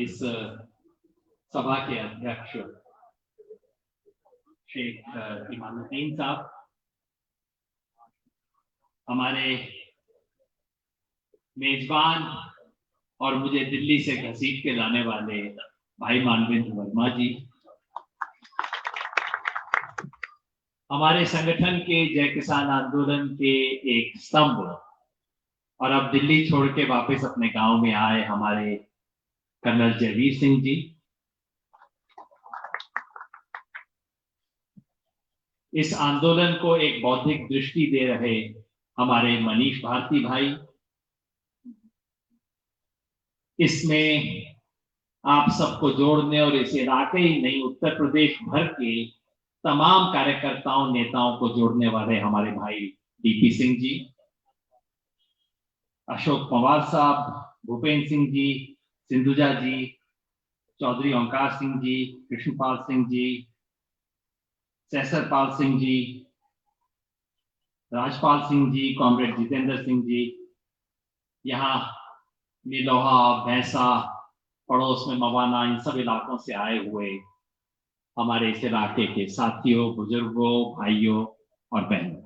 इस सभा के अध्यक्ष शेख इमामुद्दीन साहब, हमारे मेजबान और मुझे दिल्ली से घसीट के लाने वाले भाई मानवेंद्र वर्मा जी, हमारे संगठन के जय किसान आंदोलन के एक स्तंभ और अब दिल्ली छोड़ के वापस अपने गांव में आए हमारे कर्नल जयवीर सिंह जी, इस आंदोलन को एक बौद्धिक दृष्टि दे रहे हमारे मनीष भारती भाई, इसमें आप सबको जोड़ने और इस इलाके ही नहीं उत्तर प्रदेश भर के तमाम कार्यकर्ताओं नेताओं को जोड़ने वाले हमारे भाई डीपी सिंह जी, अशोक पवार साहब, भूपेंद्र सिंह जी, सिंधुजा जी, चौधरी ओंकार सिंह जी, कृष्णपाल सिंह जी, सैसरपाल सिंह जी, राजपाल सिंह जी, कॉमरेड जितेंद्र सिंह जी, यहाँ नीलोहा, भैंसा, पड़ोस में मवाना, इन सब इलाकों से आए हुए हमारे इस इलाके के साथियों, बुजुर्गों, भाइयों और बहनों,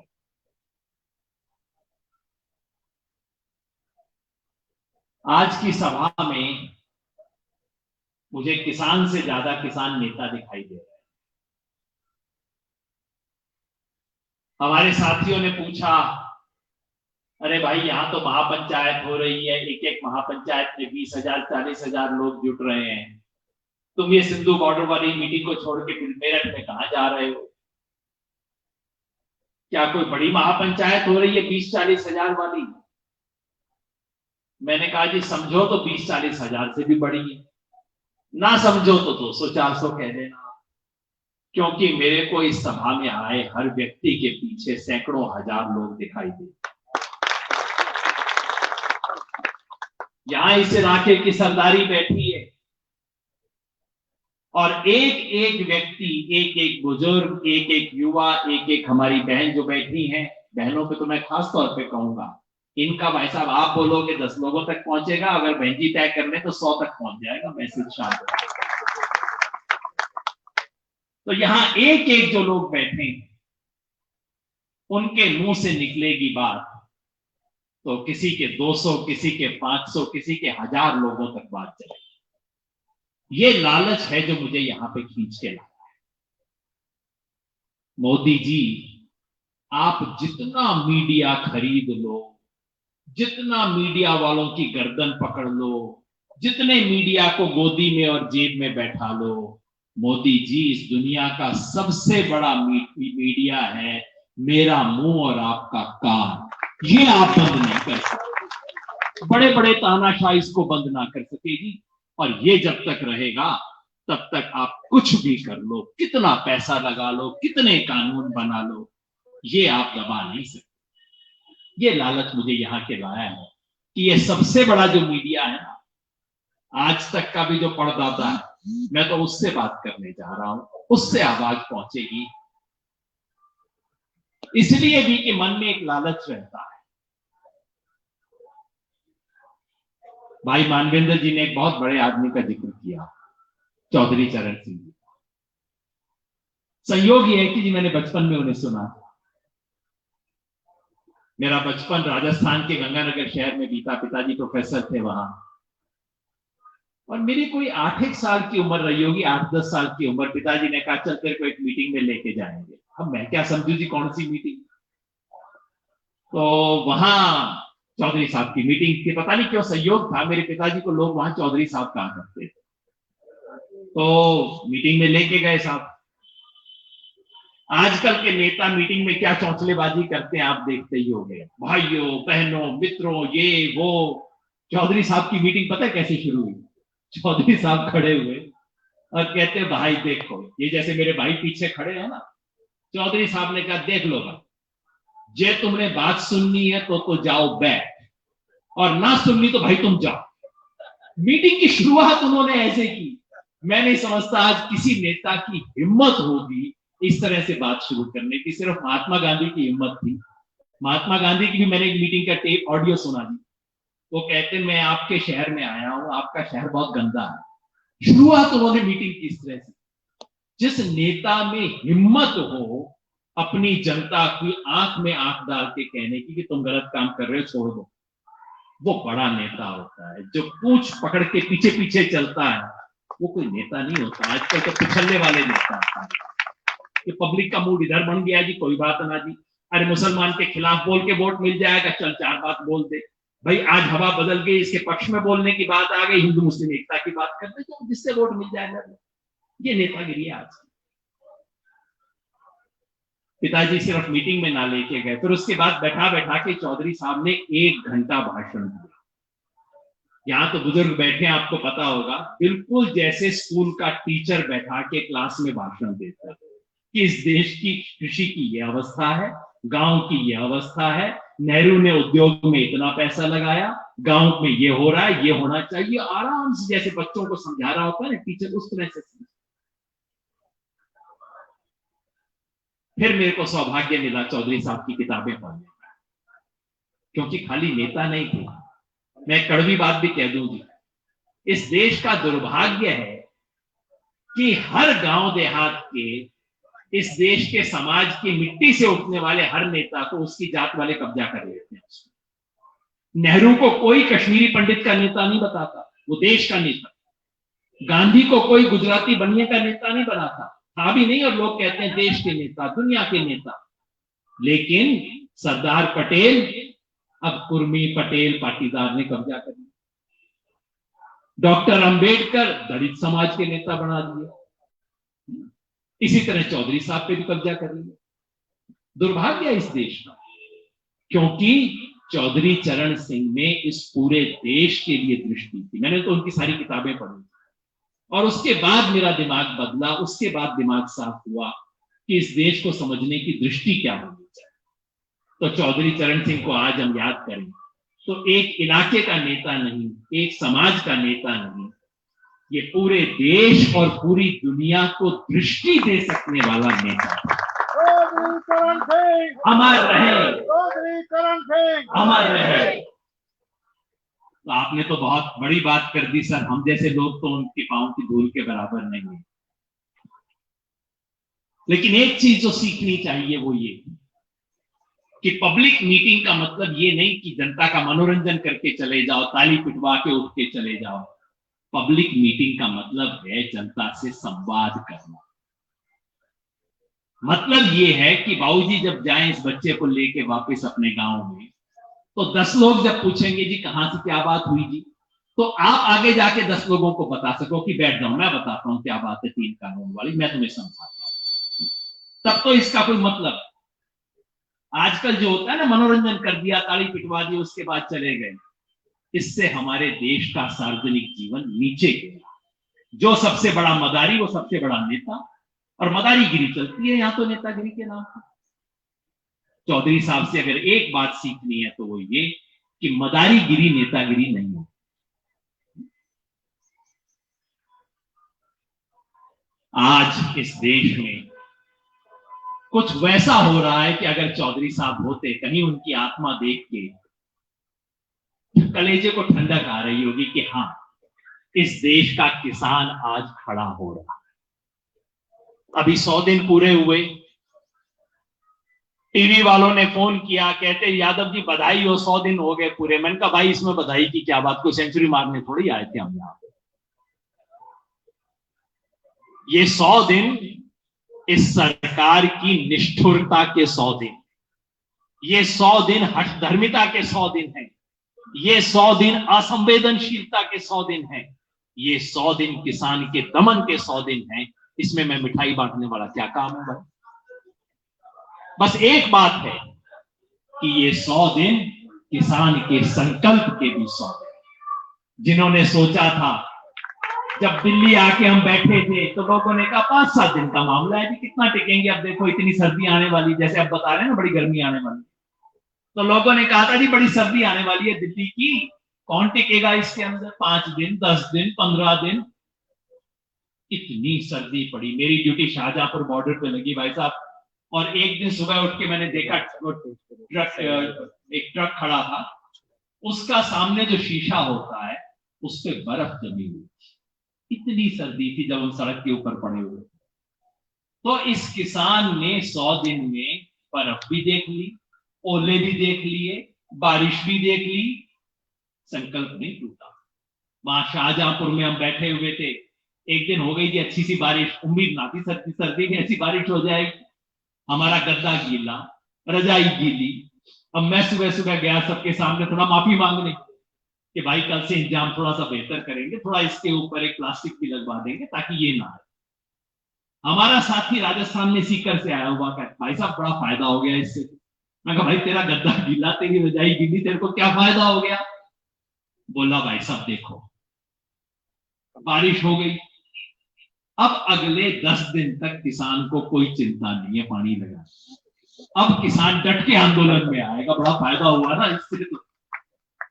आज की सभा में मुझे किसान से ज्यादा किसान नेता दिखाई दे रहे हैं। हमारे साथियों ने पूछा, अरे भाई यहां तो महापंचायत हो रही है, एक एक महापंचायत में 20,000 40,000 लोग जुट रहे हैं, तुम ये सिंधु बॉर्डर वाली मीटिंग को छोड़ के फिर मेरठ में कहां जा रहे हो? क्या कोई बड़ी महापंचायत हो रही है 20-40 हजार वाली? मैंने कहा जी समझो तो 20-40 हजार से भी बड़ी है, ना समझो तो 200-400 कह देना, क्योंकि मेरे को इस सभा में आए हर व्यक्ति के पीछे सैकड़ों हजार लोग दिखाई दे। यहां इस इलाके की सरदारी बैठी है और एक एक व्यक्ति, एक एक बुजुर्ग, एक एक युवा, एक एक हमारी बहन जो बैठी हैं, बहनों पे तो मैं खास तौर पे कहूंगा, इनका भाई साहब आप बोलोगे 10 लोगों तक पहुंचेगा, अगर बहन जी तय कर ले तो 100 तक पहुंच जाएगा मैसेज शायद। तो यहां एक एक जो लोग बैठे हैं उनके मुंह से निकलेगी बात तो किसी के 200, किसी के 500, किसी के 1000 लोगों तक बात चलेगी। ये लालच है जो मुझे यहां पे खींच के लाया है। मोदी जी, आप जितना मीडिया खरीद लो, जितना मीडिया वालों की गर्दन पकड़ लो, जितने मीडिया को गोदी में और जेब में बैठा लो, मोदी जी इस दुनिया का सबसे बड़ा मीडिया है मेरा मुंह और आपका कान। ये आप बंद नहीं कर सकते, बड़े बड़े तानाशाह इसको बंद ना कर सकेगी, और ये जब तक रहेगा तब तक आप कुछ भी कर लो, कितना पैसा लगा लो, कितने कानून बना लो, ये आप दबा नहीं सकते। ये लालच मुझे यहां के लाया है कि ये सबसे बड़ा जो मीडिया है ना, आज तक का भी जो पढ़दाता है, मैं तो उससे बात करने जा रहा हूं, उससे आवाज पहुंचेगी। इसलिए भी कि मन में एक लालच रहता है। भाई मानवेंद्र जी ने एक बहुत बड़े आदमी का जिक्र किया, चौधरी चरण सिंह जी। संयोग ये है कि जी मैंने बचपन में उन्हें सुना था। मेरा बचपन राजस्थान के गंगानगर शहर में बीता, पिताजी प्रोफेसर थे वहां, और मेरी कोई 8-1 साल की उम्र रही होगी, 8-10 साल की उम्र। पिताजी ने कहा चल तेरे को एक मीटिंग में लेके जाएंगे। अब मैं क्या समझू जी कौन सी मीटिंग, तो वहां चौधरी साहब की मीटिंग थी। पता नहीं क्यों संयोग था, मेरे पिताजी को लोग वहां चौधरी साहब कहा करते थे, तो मीटिंग में लेके गए साहब। आजकल के नेता मीटिंग में क्या चौंचलेबाजी करते हैं आप देखते ही होंगे, भाइयों बहनों मित्रों ये वो। चौधरी साहब की मीटिंग पता है कैसे शुरू हुई? चौधरी साहब खड़े हुए और कहते भाई देखो, ये जैसे मेरे भाई पीछे खड़े हैं ना, चौधरी साहब ने कहा देख लो भाई, जे तुमने बात सुननी है तो जाओ बैठ, और ना सुननी तो भाई तुम जाओ। मीटिंग की शुरुआत उन्होंने ऐसे की। मैं नहीं समझता आज किसी नेता की हिम्मत होगी इस तरह से बात शुरू करने की। सिर्फ महात्मा गांधी की हिम्मत थी। महात्मा गांधी की भी मैंने एक मीटिंग का टेप ऑडियो सुना दी। वो कहते मैं आपके शहर में आया हूं, आपका शहर बहुत गंदा है, शुरुआत उन्होंने मीटिंग की इस तरह से, जिस नेता में हिम्मत हो अपनी जनता की आंख में आंख डाल के कहने की कि तुम गलत काम कर रहे हो, छोड़ दो, वो बड़ा नेता होता है। जो पूंछ पकड़ के पीछे पीछे चलता है वो कोई नेता नहीं होता। आजकल तो पिछलने वाले नेता होता है कि पब्लिक का मूड इधर बन गया जी, कोई बात ना जी, अरे मुसलमान के खिलाफ बोल के वोट मिल जाएगा, चल चार बात बोल दे भाई, आज हवा बदल गई, इसके पक्ष में बोलने की बात आ गई, हिंदू मुस्लिम एकता की बात करते तो जिससे वोट मिल जाएगा। ये नेतागिरी है आज। पिताजी सिर्फ मीटिंग में ना लेके गए, फिर उसके बाद बैठा बैठा के चौधरी साहब ने 1 घंटा भाषण दिया। यहां तो बुजुर्ग बैठे हैं, आपको पता होगा, बिल्कुल जैसे स्कूल का टीचर बैठा के क्लास में भाषण देता है कि इस देश की कृषि की यह अवस्था है, गांव की यह अवस्था है, नेहरू ने उद्योग में इतना पैसा लगाया, गांव में ये हो रहा है, ये होना चाहिए, आराम से जैसे बच्चों को समझा रहा होता है ना टीचर, उस तरह से। फिर मेरे को सौभाग्य मिला चौधरी साहब की किताबें पढ़ने का, क्योंकि खाली नेता नहीं थे। मैं कड़वी बात भी कह दूं जी, इस देश का दुर्भाग्य है कि हर गांव देहात के, इस देश के समाज की मिट्टी से उठने वाले हर नेता को उसकी जात वाले कब्जा कर लेते हैं। नेहरू को कोई कश्मीरी पंडित का नेता नहीं बताता, वो देश का नेता। गांधी को कोई गुजराती बनिए का नेता नहीं बनाता, था भी नहीं, और लोग कहते हैं देश के नेता, दुनिया के नेता। लेकिन सरदार पटेल, अब कुर्मी पटेल पाटीदार ने कब्जा कर लिया। डॉक्टर अंबेडकर दलित समाज के नेता बना दिए। इसी तरह चौधरी साहब पे भी कब्जा कर लिया। दुर्भाग्य है इस देश का, क्योंकि चौधरी चरण सिंह में इस पूरे देश के लिए दृष्टि थी। मैंने तो उनकी सारी किताबें पढ़ी और उसके बाद मेरा दिमाग बदला, उसके बाद दिमाग साफ हुआ कि इस देश को समझने की दृष्टि क्या होनी चाहिए। तो चौधरी चरण सिंह को आज हम याद करें तो एक इलाके का नेता नहीं, एक समाज का नेता नहीं, ये पूरे देश और पूरी दुनिया को दृष्टि दे सकने वाला नेता। अमर रहे, अमर रहे। तो आपने तो बहुत बड़ी बात कर दी सर, हम जैसे लोग तो उनके पांव की धूल के बराबर नहीं है। लेकिन एक चीज जो सीखनी चाहिए वो ये कि पब्लिक मीटिंग का मतलब ये नहीं कि जनता का मनोरंजन करके चले जाओ, ताली पिटवा के उठ के चले जाओ। पब्लिक मीटिंग का मतलब है जनता से संवाद करना। मतलब ये है कि बाबूजी जब जाएं इस बच्चे को लेके वापस अपने गांव में, तो 10 लोग जब पूछेंगे जी कहां से क्या बात हुई जी, तो आप आगे जाके 10 लोगों को बता सको कि बैठ जाओ मैं बताता हूं क्या बात है 3 कानून वाली, मैं तुम्हें समझाता हूं। तब तो इसका कोई मतलब। आजकल जो होता है ना, मनोरंजन कर दिया, ताली पिटवा दी, उसके बाद चले गए, इससे हमारे देश का सार्वजनिक जीवन नीचे गया। जो सबसे बड़ा मदारी वो सबसे बड़ा नेता, और मदारीगिरी चलती है यहां तो नेतागिरी के नाम पर। चौधरी साहब से अगर एक बात सीखनी है तो वो ये कि मदारीगिरी नेतागिरी नहीं है। आज इस देश में कुछ वैसा हो रहा है कि अगर चौधरी साहब होते, कहीं उनकी आत्मा देख के कलेजे को ठंडक आ रही होगी कि हाँ, इस देश का किसान आज खड़ा हो रहा है। अभी 100 दिन पूरे हुए, टीवी वालों ने फोन किया, कहते यादव जी बधाई हो, 100 दिन हो गए पूरे। मैंने कहा भाई इसमें बधाई की क्या बात, कोई सेंचुरी मारने थोड़ी आए थे हम यहां पे। ये 100 दिन इस सरकार की निष्ठुरता के 100 दिन, ये 100 दिन हठधर्मिता के 100 दिन है, ये 100 दिन असंवेदनशीलता के 100 दिन है, ये 100 दिन किसान के दमन के 100 दिन है। इसमें मैं मिठाई बांटने वाला क्या काम है भाई? बस एक बात है कि ये 100 दिन किसान के संकल्प के भी 100 दिन। जिन्होंने सोचा था, जब दिल्ली आके हम बैठे थे तो लोगों ने कहा 5-7 दिन का मामला है जी, कितना टिकेंगे, अब देखो इतनी सर्दी आने वाली, जैसे अब बता रहे हैं ना बड़ी गर्मी आने वाली, तो लोगों ने कहा था जी बड़ी सर्दी आने वाली है दिल्ली की, कौन टिकेगा इसके अंदर, 5 दिन 10 दिन 15 दिन। इतनी सर्दी पड़ी। मेरी ड्यूटी शाहजहांपुर बॉर्डर पे लगी भाई साहब, और एक दिन सुबह उठ के मैंने देखा एक ट्रक खड़ा था, उसका सामने जो शीशा होता है उस पर बर्फ जमी हुई, इतनी सर्दी थी जब हम सड़क के ऊपर पड़े हुए। तो इस किसान ने 100 दिन में बर्फ भी देख ली, ओले भी देख लिए, बारिश भी देख ली, संकल्प नहीं टूटा। वहां शाहजहांपुर में हम बैठे हुए थे, एक दिन हो गई थी अच्छी सी बारिश, उम्मीद ना थी सर्दी सर्दी में ऐसी बारिश हो जाएगी। हमारा गद्दा गीला, रजाई गीली। अब मैं सुबह सुबह गया सबके सामने थोड़ा माफी मांगने कि भाई कल से इंतजाम थोड़ा सा बेहतर करेंगे, थोड़ा इसके ऊपर एक प्लास्टिक भी लगवा देंगे ताकि ये ना आए। हमारा साथी राजस्थान में सीकर से आया हुआ कहता, भाई साहब बड़ा फायदा हो गया इससे। मैं कहा भाई तेरा गद्दा गीला, तेरी रजाई गीली, तेरे को क्या फायदा हो गया? बोला भाई साहब देखो, बारिश हो गई, अब अगले 10 दिन तक किसान को कोई चिंता नहीं है पानी लगा। अब किसान डट के आंदोलन में आएगा, बड़ा फायदा हुआ ना इससे। तो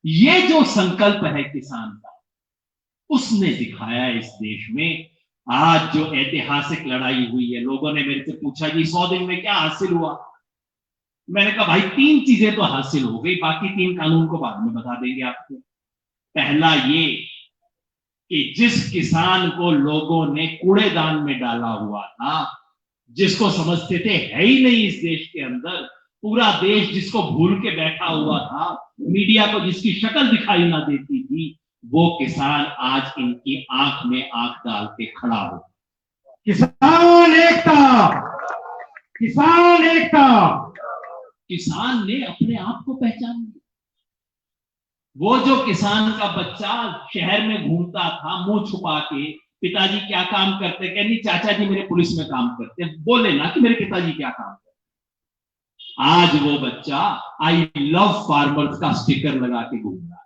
ये जो संकल्प है किसान का, उसने दिखाया इस देश में। आज जो ऐतिहासिक लड़ाई हुई है, लोगों ने मेरे से पूछा कि 100 दिन में क्या हासिल हुआ। मैंने कहा भाई 3 चीजें तो हासिल हो गई, बाकी 3 कानून को बाद में बता देंगे आपको। पहला ये कि जिस किसान को लोगों ने कूड़ेदान में डाला हुआ था, जिसको समझते थे है ही नहीं इस देश के अंदर, पूरा देश जिसको भूल के बैठा हुआ था, मीडिया को जिसकी शक्ल दिखाई ना देती थी, वो किसान आज इनकी आंख में आंख डाल के खड़ा हो। किसान एकता, किसान एकता। किसान ने अपने आप को पहचान लिया। वो जो किसान का बच्चा शहर में घूमता था मुंह छुपा के, पिताजी क्या काम करते, कहनी चाचा जी मेरे पुलिस में काम करते, बोले ना कि मेरे पिताजी क्या काम करते। आज वो बच्चा आई लव फार्मर्स का स्टिकर लगा के घूम रहा है।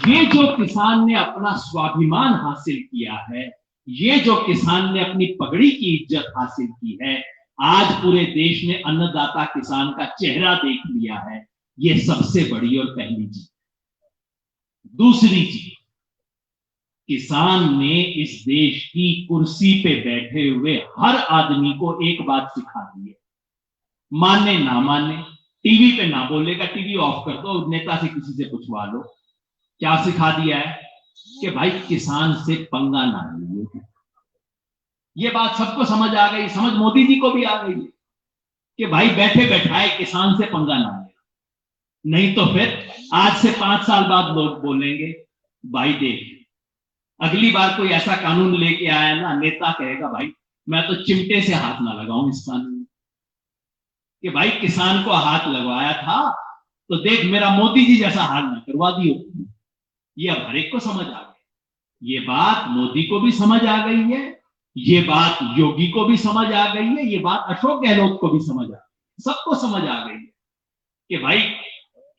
ये जो किसान ने अपना स्वाभिमान हासिल किया है, ये जो किसान ने अपनी पगड़ी की इज्जत हासिल की है, आज पूरे देश ने अन्नदाता किसान का चेहरा देख लिया है, ये सबसे बड़ी और पहली चीज। दूसरी चीज, किसान ने इस देश की कुर्सी पे बैठे हुए हर आदमी को एक बात सिखा दी है, माने ना माने, टीवी पे ना बोलेगा, टीवी ऑफ कर दो, नेता से किसी से पूछवा लो। क्या सिखा दिया है कि भाई किसान से पंगा ना लीजिए। ये बात सबको समझ आ गई, समझ मोदी जी को भी आ गई कि भाई बैठे बैठाए किसान से पंगा ना ले। नहीं तो फिर आज से 5 साल बाद लोग बोलेंगे, भाई देख अगली बार कोई ऐसा कानून लेके आया ना, नेता कहेगा भाई मैं तो चिमटे से हाथ ना लगाऊं इस कानून में, कि भाई किसान को हाथ लगवाया था तो देख मेरा मोदी जी जैसा हाल ना करवा दियो। ये अब हर एक को समझ आ गई। ये बात मोदी को भी समझ आ गई है, ये बात योगी को भी समझ आ गई है, ये बात अशोक गहलोत को भी समझ आ गई, सबको समझ आ गई है कि भाई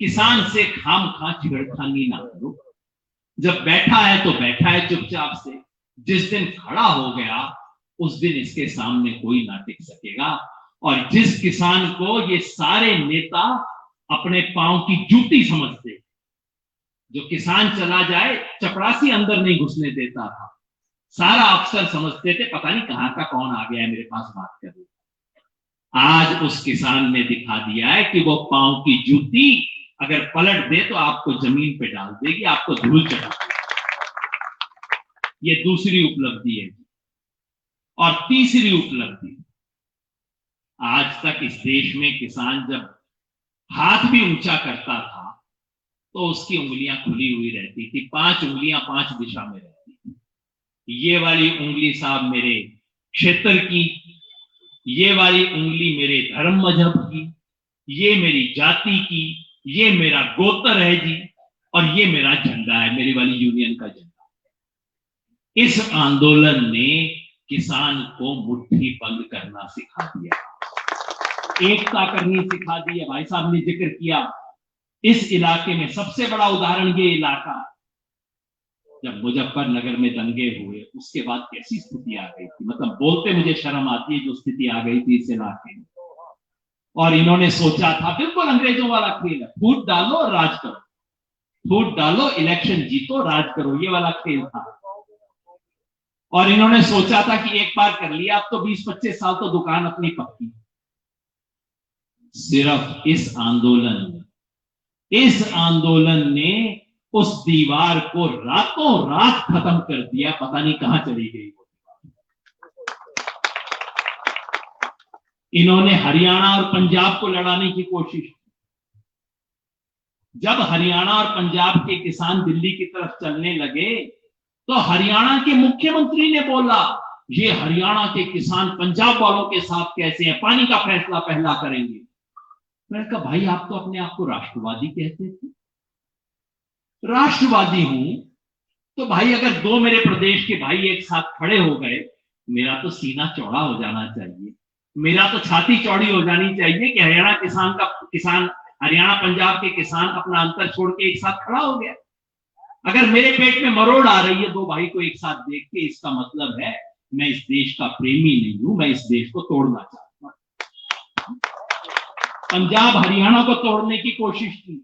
किसान से खाम खा छिड़खानी ना करो। जब बैठा है तो बैठा है चुपचाप से, जिस दिन खड़ा हो गया उस दिन इसके सामने कोई ना टिक सकेगा। और जिस किसान को ये सारे नेता अपने पांव की जूती समझते, जो किसान चला जाए चपरासी अंदर नहीं घुसने देता था, सारा अफसर समझते थे पता नहीं कहां का कौन आ गया है मेरे पास बात करने। आज उस किसान ने दिखा दिया है कि वो पांव की जूती अगर पलट दे तो आपको जमीन पे डाल देगी, आपको धूल चढ़ा देगी। ये दूसरी उपलब्धि है। और तीसरी उपलब्धि, आज तक इस देश में किसान जब हाथ भी ऊंचा करता था तो उसकी उंगलियां खुली हुई रहती थी, 5 उंगलियां 5 दिशा में रहती थी। ये वाली उंगली साहब मेरे क्षेत्र की, ये वाली उंगली मेरे धर्म मजहब की, ये मेरी जाति की, ये मेरा गोत्र है जी, और ये मेरा झंडा है, मेरी वाली यूनियन का झंडा। इस आंदोलन ने किसान को मुट्ठी बंद करना सिखा दिया, एकता करनी सिखा दी है। भाई साहब ने जिक्र किया इस इलाके में सबसे बड़ा उदाहरण ये इलाका, जब मुजफ्फरनगर में दंगे हुए उसके बाद कैसी स्थिति आ गई थी, मतलब बोलते मुझे शर्म आती है जो स्थिति आ गई थी इस इलाके में। और इन्होंने सोचा था, बिल्कुल अंग्रेजों वाला खेल है, फूट डालो और राज करो, फूट डालो इलेक्शन जीतो राज करो, ये वाला खेल था। और इन्होंने सोचा था कि एक बार कर लिया अब तो 20-25 साल तो दुकान अपनी पक्की। सिर्फ इस आंदोलन ने उस दीवार को रातों रात खत्म कर दिया, पता नहीं कहां चली गई वो दीवार। इन्होंने हरियाणा और पंजाब को लड़ाने की कोशिश की। जब हरियाणा और पंजाब के किसान दिल्ली की तरफ चलने लगे तो हरियाणा के मुख्यमंत्री ने बोला, ये हरियाणा के किसान पंजाब वालों के साथ कैसे हैं, पानी का फैसला पहला करेंगे। मैंने कहा भाई आप तो अपने आप को राष्ट्रवादी कहते थे। राष्ट्रवादी हूं तो भाई अगर दो मेरे प्रदेश के भाई एक साथ खड़े हो गए, मेरा तो सीना चौड़ा हो जाना चाहिए, मेरा तो छाती चौड़ी हो जानी चाहिए कि हरियाणा पंजाब के किसान अपना अंतर छोड़ के एक साथ खड़ा हो गया। अगर मेरे पेट में मरोड़ आ रही है दो भाई को एक साथ देख के, इसका मतलब है मैं इस देश का प्रेमी नहीं हूं, मैं इस देश को तोड़ना चाहता हूं। पंजाब हरियाणा को तोड़ने की कोशिश की,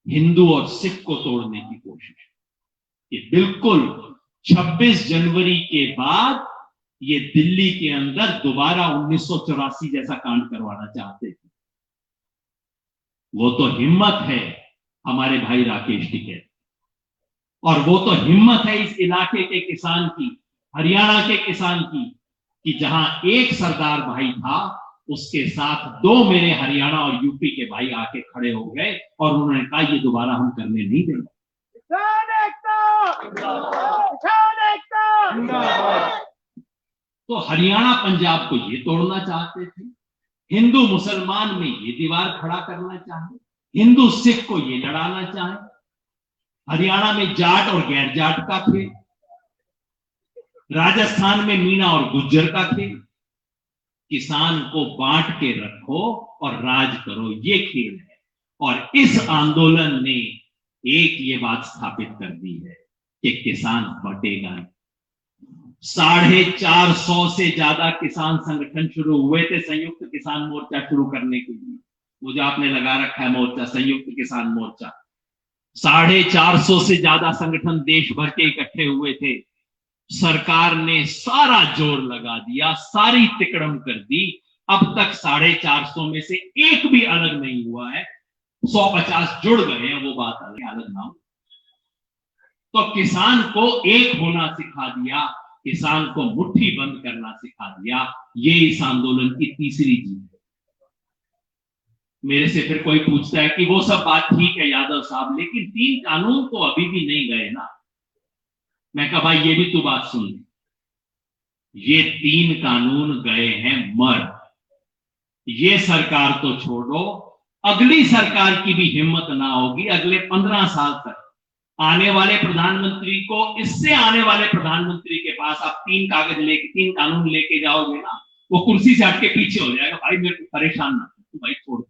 हिंदू और सिख को तोड़ने की कोशिश। ये बिल्कुल 26 जनवरी के बाद ये दिल्ली के अंदर दोबारा 1984 जैसा कांड करवाना चाहते थे। वो तो हिम्मत है हमारे भाई राकेश टिकैत, और वो तो हिम्मत है इस इलाके के किसान की, हरियाणा के किसान की, कि जहां एक सरदार भाई था उसके साथ दो मेरे हरियाणा और यूपी के भाई आके खड़े हो गए और उन्होंने कहा ये दोबारा हम करने नहीं देंगे। तो हरियाणा पंजाब को ये तोड़ना चाहते थे, हिंदू मुसलमान में ये दीवार खड़ा करना चाहे, हिंदू सिख को ये लड़ाना चाहे, हरियाणा में जाट और गैर जाट का खेल, राजस्थान में मीना और गुज्जर का खेल, किसान को बांट के रखो और राज करो, ये खेल है। और इस आंदोलन ने एक ये बात स्थापित कर दी है कि किसान बटेगा नहीं। 450 से ज्यादा किसान संगठन शुरू हुए थे संयुक्त किसान मोर्चा शुरू करने के लिए। मुझे आपने लगा रखा है मोर्चा, संयुक्त किसान मोर्चा। 450 से ज्यादा संगठन देश भर के इकट्ठे हुए थे। सरकार ने सारा जोर लगा दिया, सारी तिकड़म कर दी। अब तक 450 में से एक भी अलग नहीं हुआ है। 150 जुड़ गए हैं, वो बात अलग ना हो। तो किसान को एक होना सिखा दिया, किसान को मुट्ठी बंद करना सिखा दिया। ये इस आंदोलन की तीसरी जीत है। मेरे से फिर कोई पूछता है कि वो सब बात ठीक है यादव साहब, लेकिन 3 कानून तो अभी भी नहीं गए ना। मैं कहा भाई ये भी तू बात सुन ले, ये 3 कानून गए हैं मर। ये सरकार तो छोड़ो, अगली सरकार की भी हिम्मत ना होगी अगले 15 साल तक आने वाले प्रधानमंत्री को, इससे आने वाले प्रधानमंत्री के पास आप 3 कागज लेके 3 कानून लेके जाओगे ना, वो कुर्सी से हटके पीछे हो जाएगा। भाई मेरे को परेशान ना कर, भाई छोड़।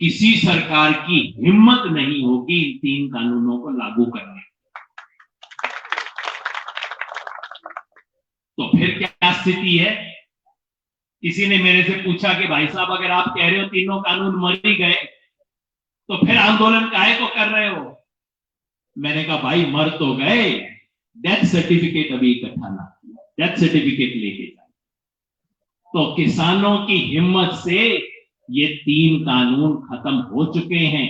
किसी सरकार की हिम्मत नहीं होगी इन 3 कानूनों को लागू करने। तो फिर क्या स्थिति है? किसी ने मेरे से पूछा कि भाई साहब अगर आप कह रहे हो तीनों कानून मर ही गए तो फिर आंदोलन काहे को कर रहे हो? मैंने कहा भाई मर तो गए, डेथ सर्टिफिकेट अभी इकट्ठा ना किया, डेथ सर्टिफिकेट लेके जाए। तो किसानों की हिम्मत से ये 3 कानून खत्म हो चुके हैं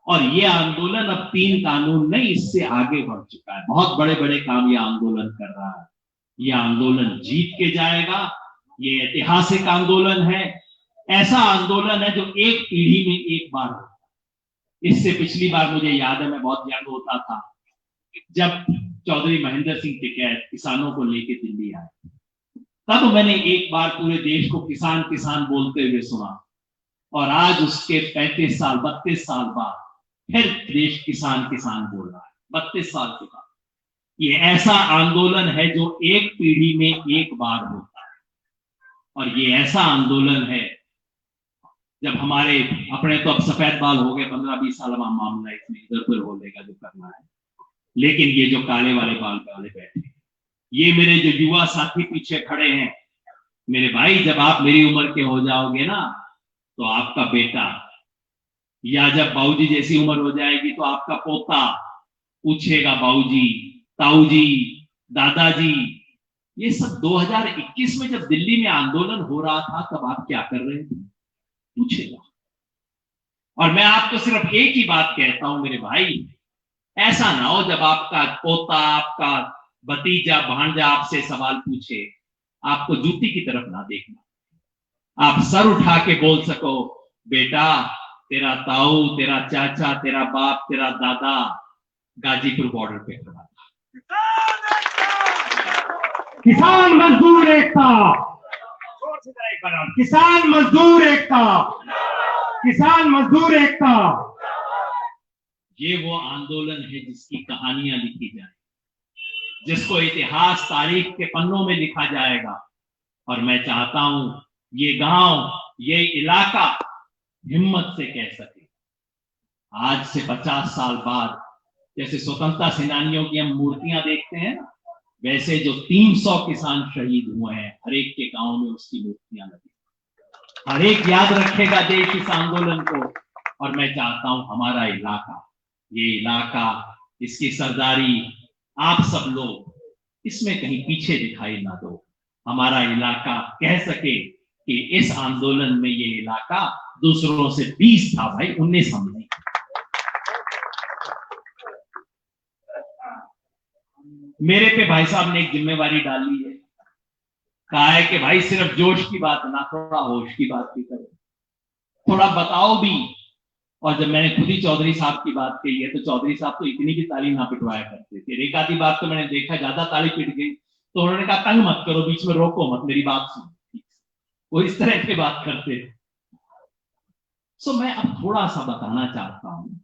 और ये आंदोलन अब 3 कानून नहीं, इससे आगे बढ़ चुका है। बहुत बड़े बड़े काम ये आंदोलन कर रहा है। ये आंदोलन जीत के जाएगा। ये ऐतिहासिक आंदोलन है, ऐसा आंदोलन है जो एक पीढ़ी में एक बार होता है। इससे पिछली बार मुझे याद है, मैं बहुत यंग होता था जब चौधरी महेंद्र सिंह टिकैत किसानों को लेके दिल्ली आए, तब मैंने एक बार पूरे देश को किसान किसान बोलते हुए सुना। और आज उसके 32 साल बाद फिर देश किसान किसान बोल रहा है, 32 साल के बाद। ये ऐसा आंदोलन है जो एक पीढ़ी में एक बार होता है। और ये ऐसा आंदोलन है जब हमारे अपने तो अब सफेद बाल हो गए, 15-20 साल का मामला, इसमें इधर उधर हो लेगा जो करना है। लेकिन ये जो काले वाले बाल वाले बैठे, ये मेरे जो युवा साथी पीछे खड़े हैं, मेरे भाई जब आप मेरी उम्र के हो जाओगे ना तो आपका बेटा, या जब बाबूजी जैसी उम्र हो जाएगी तो आपका पोता पूछेगा बाबूजी, ताऊजी, दादाजी, ये सब 2021 में जब दिल्ली में आंदोलन हो रहा था तब आप क्या कर रहे थे पूछेगा। और मैं आपको सिर्फ एक ही बात कहता हूं मेरे भाई, ऐसा ना हो जब आपका पोता, आपका भतीजा, भांजा आपसे सवाल पूछे, आपको जूती की तरफ ना देखना, आप सर उठा के बोल सको, बेटा तेरा ताऊ, तेरा चाचा, तेरा बाप, तेरा दादा गाजीपुर बॉर्डर पे खड़ा था। किसान मजदूर एकता, किसान मजदूर एकता, किसान मजदूर एकता। ये वो आंदोलन है जिसकी कहानियां लिखी जाए, जिसको इतिहास तारीख के पन्नों में लिखा जाएगा। और मैं चाहता हूं ये गांव, ये इलाका हिम्मत से कह सके, आज से 50 साल बाद जैसे स्वतंत्रता सेनानियों की हम मूर्तियां देखते हैं ना, वैसे जो 300 किसान शहीद हुए हैं, हर एक के गांव में उसकी मूर्तियां लगी, हर एक याद रखेगा देश इस आंदोलन को। और मैं चाहता हूं हमारा इलाका, ये इलाका, इसकी सरदारी, आप सब लोग इसमें कहीं पीछे दिखाई ना दो। हमारा इलाका कह सके कि इस आंदोलन में ये इलाका दूसरों से 20 था भाई, 19 हम नहीं। मेरे पे भाई साहब ने एक जिम्मेवारी डाली है, कहा है कि भाई सिर्फ जोश की बात ना, थोड़ा होश की बात भी करो, थोड़ा बताओ भी। और जब मैंने खुद ही चौधरी साहब की बात कही है, तो चौधरी साहब तो इतनी भी ताली ना पिटवाया करते थे। एक आधी बात तो मैंने देखा ज्यादा ताली पिट गई, तो उन्होंने कहा तंग मत करो, बीच में रोको मत, मेरी बात सुनो। वो इस तरह की बात करते थे। सो मैं अब थोड़ा सा बताना चाहता हूं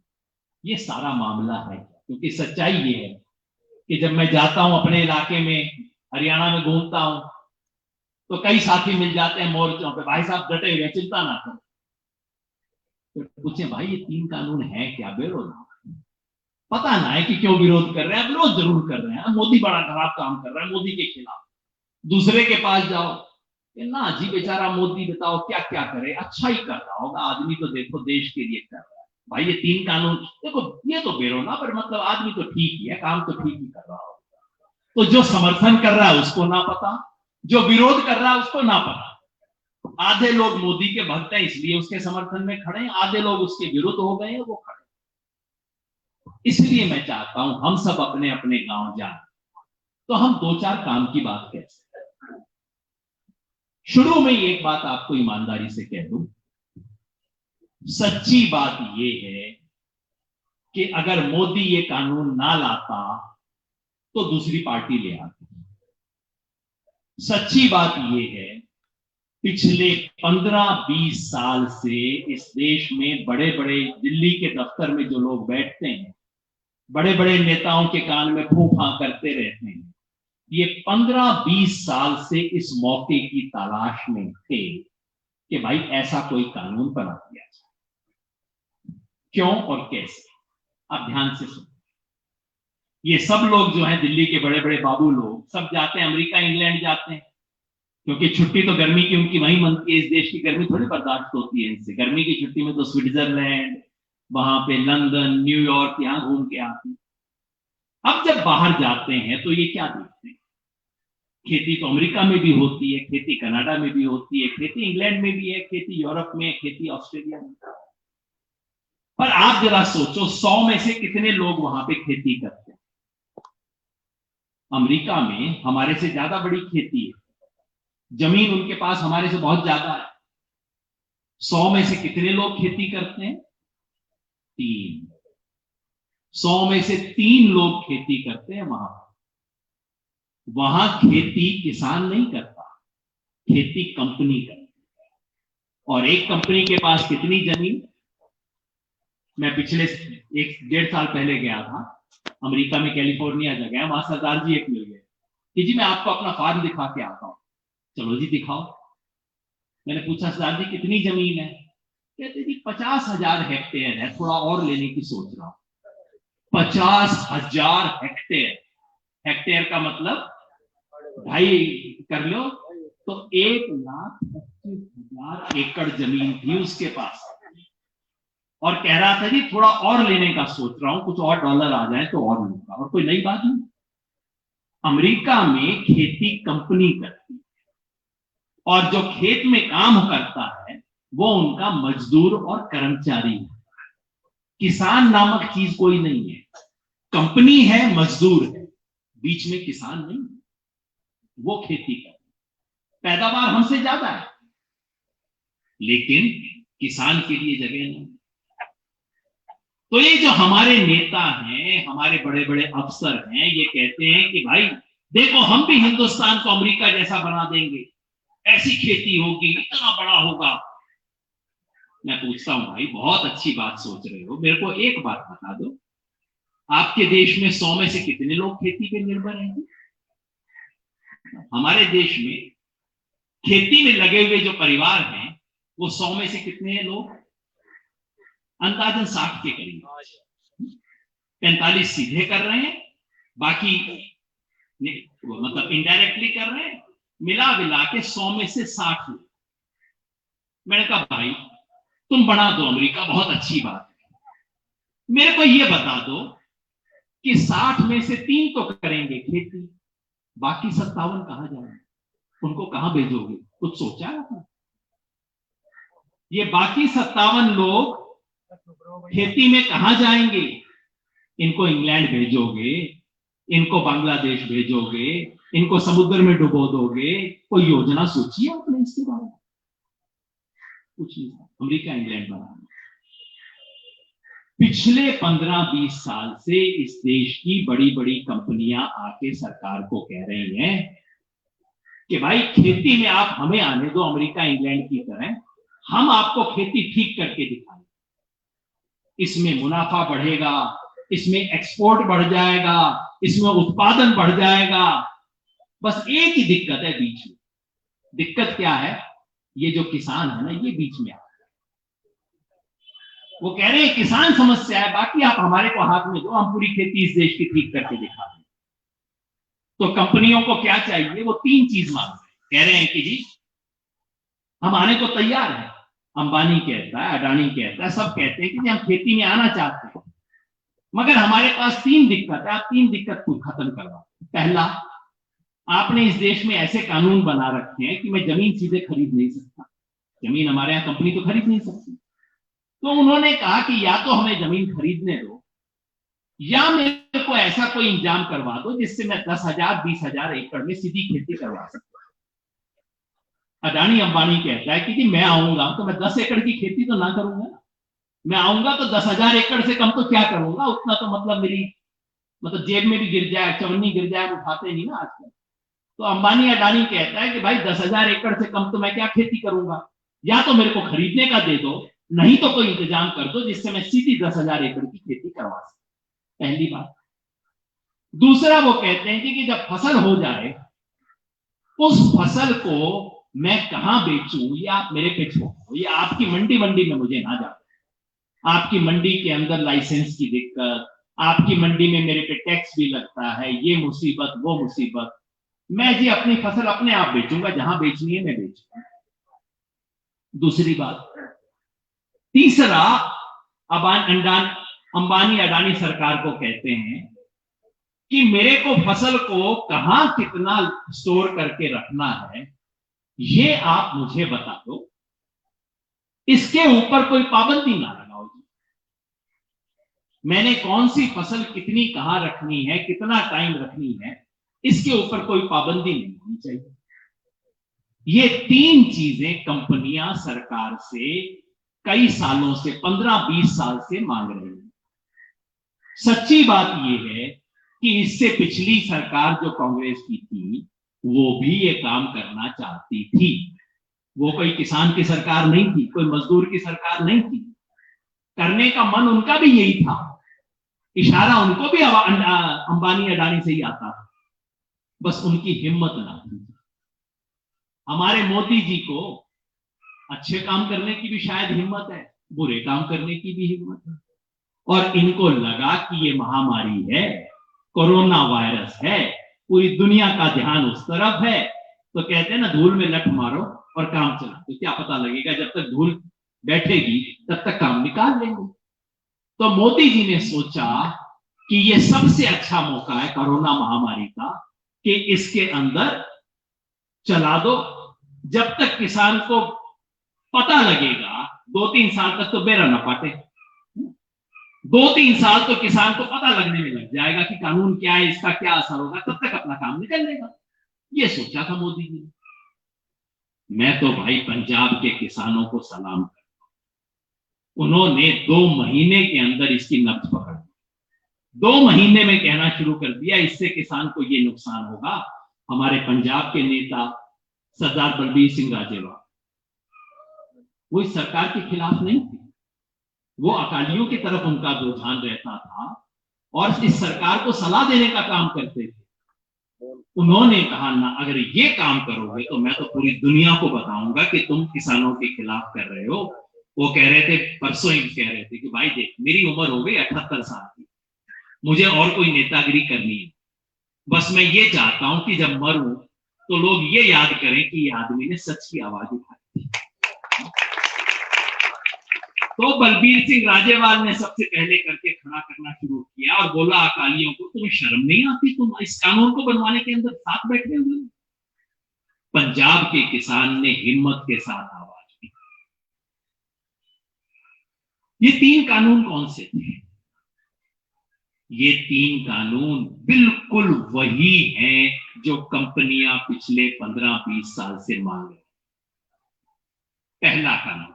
ये सारा मामला है, क्योंकि सच्चाई ये है कि जब मैं जाता हूं अपने इलाके में, हरियाणा में घूमता हूं, तो कई साथी मिल जाते हैं मोर्चों पे, भाई साहब डटे हुए, चिंता ना करो। तो पूछे भाई ये 3 कानून है क्या, बेरोज पता ना है कि क्यों विरोध कर रहे हैं, विरोध जरूर कर रहे हैं, मोदी बड़ा खराब काम कर रहा है, मोदी के खिलाफ। दूसरे के पास जाओ, ना जी बेचारा मोदी बताओ क्या क्या करे, अच्छा ही कर रहा होगा आदमी, तो देखो देश के लिए कर रहा है। भाई ये 3 कानून देखो, ये तो बेरोना, पर मतलब आदमी तो ठीक ही है, काम तो ठीक ही कर रहा होगा। तो जो समर्थन कर रहा है उसको ना पता, जो विरोध कर रहा है उसको ना पता। आधे लोग मोदी के भक्त हैं इसलिए उसके समर्थन में खड़े हैं, आधे लोग उसके विरुद्ध हो गए हैं, वो खड़े। इसलिए मैं चाहता हूं हम सब अपने अपने गांव जाएं, तो हम 2-4 काम की बात कह सकते हैं। शुरू में एक बात आपको ईमानदारी से कह दूं, सच्ची बात यह है कि अगर मोदी ये कानून ना लाता तो दूसरी पार्टी ले आती। सच्ची बात यह है, पिछले 15-20 साल से इस देश में बड़े बड़े दिल्ली के दफ्तर में जो लोग बैठते हैं, बड़े बड़े नेताओं के कान में फूफा करते रहते हैं, ये 15-20 साल से इस मौके की तलाश में थे कि भाई ऐसा कोई कानून बना दिया जाए। क्यों और कैसे, आप ध्यान से सुनो। ये सब लोग जो हैं, दिल्ली के बड़े बड़े बाबू लोग, सब जाते हैं अमेरिका, इंग्लैंड जाते हैं, क्योंकि छुट्टी तो गर्मी की उनकी वहीं मनती है। इस देश की गर्मी थोड़ी बर्दाश्त होती है इनसे। गर्मी की छुट्टी में तो स्विट्जरलैंड, वहां पे लंदन, न्यूयॉर्क, यहां घूम के आते हैं। अब जब बाहर जाते हैं तो ये क्या देखते हैं, खेती तो अमेरिका में भी होती है, खेती कनाडा में भी होती है, खेती इंग्लैंड में भी है, खेती यूरोप में, खेती ऑस्ट्रेलिया में। पर आप जरा सोचो, 100 में से कितने लोग वहां पे खेती करते हैं? अमेरिका में हमारे से ज्यादा बड़ी खेती है, जमीन उनके पास हमारे से बहुत ज्यादा है। 100 में से कितने लोग खेती करते हैं? 3। 100 में से 3 लोग खेती करते हैं वहां। वहां खेती किसान नहीं करता, खेती कंपनी करती है। और एक कंपनी के पास कितनी जमीन? मैं पिछले 1-1.5 साल पहले गया था अमेरिका में, कैलिफोर्निया जगह है, वहां सरदार जी एक मिल गए कि जी मैं आपको अपना फार्म दिखा के आता हूं। चलो जी दिखाओ। मैंने पूछा सरदार जी कितनी जमीन है? कहते जी 50,000 हेक्टेयर है, थोड़ा और लेने की सोच रहा हूं। 50,000 हेक्टेयर, हेक्टेयर का मतलब 2.5 कर लो, तो 1,25,000 एकड़ जमीन थी उसके पास। और कह रहा था जी थोड़ा और लेने का सोच रहा हूं, कुछ और डॉलर आ जाए तो और लूंगा। और कोई नई बात नहीं, अमेरिका में खेती कंपनी करती है, और जो खेत में काम करता है वो उनका मजदूर और कर्मचारी है। किसान नामक चीज कोई नहीं है। कंपनी है, मजदूर है, बीच में किसान नहीं है। वो खेती कर, पैदावार हमसे ज्यादा है, लेकिन किसान के लिए जगह नहीं। तो ये जो हमारे नेता हैं, हमारे बड़े बड़े अफसर हैं, ये कहते हैं कि भाई देखो हम भी हिंदुस्तान को अमेरिका जैसा बना देंगे, ऐसी खेती होगी, इतना बड़ा होगा। मैं पूछता हूं भाई, बहुत अच्छी बात सोच रहे हो, मेरे को एक बात बता दो, आपके देश में 100 में से कितने लोग खेती पे निर्भर हैं? हमारे देश में खेती में लगे हुए जो परिवार हैं वो 100 में से कितने हैं लोग? अंदाजन 60 के करीब। 45 सीधे कर रहे हैं, बाकी मतलब इनडायरेक्टली कर रहे हैं, मिला मिला के 100 में से 60 लोग। मैंने कहा भाई तुम बना दो अमेरिका, बहुत अच्छी बात है, मेरे को ये बता दो कि 60 में से 3 तो करेंगे खेती, बाकी 57 कहां जाएंगे? उनको कहां भेजोगे? कुछ सोचा है आपने? ये बाकी 57 लोग खेती में कहां जाएंगे? इनको इंग्लैंड भेजोगे, इनको बांग्लादेश भेजोगे, इनको समुद्र में डुबो दोगे? कोई योजना सोची है आपने इसके बारे में? कुछ नहीं। अमेरिका इंग्लैंड बना, पिछले 15-20 साल से इस देश की बड़ी बड़ी कंपनियां आके सरकार को कह रही हैं कि भाई खेती में आप हमें आने दो, अमेरिका इंग्लैंड की तरह, हम आपको खेती ठीक करके दिखाएंगे, इसमें मुनाफा बढ़ेगा, इसमें एक्सपोर्ट बढ़ जाएगा, इसमें उत्पादन बढ़ जाएगा। बस एक ही दिक्कत है बीच में। दिक्कत क्या है? ये जो किसान है ना, ये बीच में आता है। वो कह रहे हैं किसान समस्या है, बाकी आप हमारे को हाथ में दो, हम पूरी खेती इस देश की ठीक करके दिखा दें। तो कंपनियों को क्या चाहिए? वो 3 चीज मांग रहे हैं। कह रहे हैं कि जी हम आने को तैयार हैं, अंबानी कहता है, अडानी कहता है, सब कहते हैं कि जी हम खेती में आना चाहते हैं, मगर हमारे पास 3 दिक्कत है, आप 3 दिक्कत को खत्म करवा। पहला, आपने इस देश में ऐसे कानून बना रखे हैं कि मैं जमीन सीधे खरीद नहीं सकता, जमीन हमारे यहाँ कंपनी तो खरीद नहीं सकती। तो उन्होंने कहा कि या तो हमें जमीन खरीदने दो, या मेरे को ऐसा कोई इंतजाम करवा दो जिससे मैं 10,000 20,000 एकड़ में सीधी खेती करवा सकता। अडानी अंबानी कहता है कि जी मैं आऊंगा तो मैं 10 एकड़ की खेती तो ना करूंगा, मैं आऊंगा तो 10,000 एकड़ से कम तो क्या करूंगा, उतना तो मतलब मेरी जेब में भी गिर जाए, चवन्नी गिर जाए, उठाते नहीं ना आजकल। तो अंबानी अडानी कहता है कि भाई 10,000 एकड़ से कम तो मैं क्या खेती करूंगा, या तो मेरे को खरीदने का दे दो, नहीं तो कोई इंतजाम कर दो जिससे मैं सीधी 10,000 एकड़ की खेती करवा सकूं। पहली बात। दूसरा, वो कहते हैं कि जब फसल हो जाए उस फसल को मैं कहां बेचूं, ये आप मेरे पे छोड़ो, ये आपकी मंडी में मुझे ना जाओ। आपकी मंडी के अंदर लाइसेंस की दिक्कत, आपकी मंडी में मेरे पे टैक्स भी लगता है, ये मुसीबत वो मुसीबत, मैं जी अपनी फसल अपने आप बेचूंगा, जहां बेचनी है मैं बेचूंगा। दूसरी बात। तीसरा, अंबानी अडानी सरकार को कहते हैं कि मेरे को फसल को कहां कितना स्टोर करके रखना है, ये आप मुझे बता दो, इसके ऊपर कोई पाबंदी ना लगाओ जी। मैंने कौन सी फसल कितनी कहां रखनी है, कितना टाइम रखनी है, इसके ऊपर कोई पाबंदी नहीं होनी चाहिए। ये 3 चीजें कंपनियां सरकार से कई सालों से, 15-20 साल से मांग रही हैं। सच्ची बात यह है कि इससे पिछली सरकार जो कांग्रेस की थी वो भी ये काम करना चाहती थी। वो कोई किसान की सरकार नहीं थी, कोई मजदूर की सरकार नहीं थी, करने का मन उनका भी यही था, इशारा उनको भी अंबानी अडानी से ही आता था, बस उनकी हिम्मत ना थी। हमारे मोदी जी को अच्छे काम करने की भी शायद हिम्मत है, बुरे काम करने की भी हिम्मत है, और इनको लगा कि ये महामारी है, कोरोना वायरस है, पूरी दुनिया का ध्यान उस तरफ है, तो कहते हैं ना धूल में लठ मारो और काम चला, तो क्या पता लगेगा, जब तक धूल बैठेगी तब तक काम निकाल लेंगे। तो मोदी जी ने सोचा कि ये सबसे अच्छा मौका है कोरोना महामारी का, कि इसके अंदर चला दो, जब तक किसान को पता लगेगा, 2-3 साल तक तो बेरा ना पाटे। 2-3 साल तो किसान को पता लगने में लग जाएगा कि कानून क्या है, इसका क्या असर होगा, तब तक अपना काम निकल लेगा। ये सोचा था मोदी जी ने। मैं तो भाई पंजाब के किसानों को सलाम करता हूं। उन्होंने 2 महीने के अंदर इसकी नब्ज पकड़ ली। 2 महीने में कहना शुरू कर दिया इससे किसान को ये नुकसान होगा। हमारे पंजाब के नेता सरदार बलबीर सिंह राजेवाल, वो इस सरकार के खिलाफ नहीं थे, वो अकालियों की तरफ उनका रुझान रहता था और इस सरकार को सलाह देने का काम करते थे। उन्होंने कहा ना, अगर ये काम करोगे तो मैं तो पूरी दुनिया को बताऊंगा कि तुम किसानों के खिलाफ कर रहे हो। वो कह रहे थे, परसों ही कह रहे थे कि भाई देख, मेरी उम्र हो गई 78 साल की, मुझे और कोई नेतागिरी करनी है, बस मैं ये चाहता हूं कि जब मरूं तो लोग ये याद करें कि ये आदमी ने सच की आवाज उठाई। तो बलबीर सिंह राजेवाल ने सबसे पहले करके खड़ा करना शुरू किया और बोला अकालियों को, तुम्हें शर्म नहीं आती, तुम इस कानून को बनवाने के अंदर साथ बैठे हुए। पंजाब के किसान ने हिम्मत के साथ आवाज दी। ये 3 कानून कौन से थे? ये 3 कानून बिल्कुल वही हैं जो कंपनियां पिछले 15-20 साल से मांग रही। पहला कानून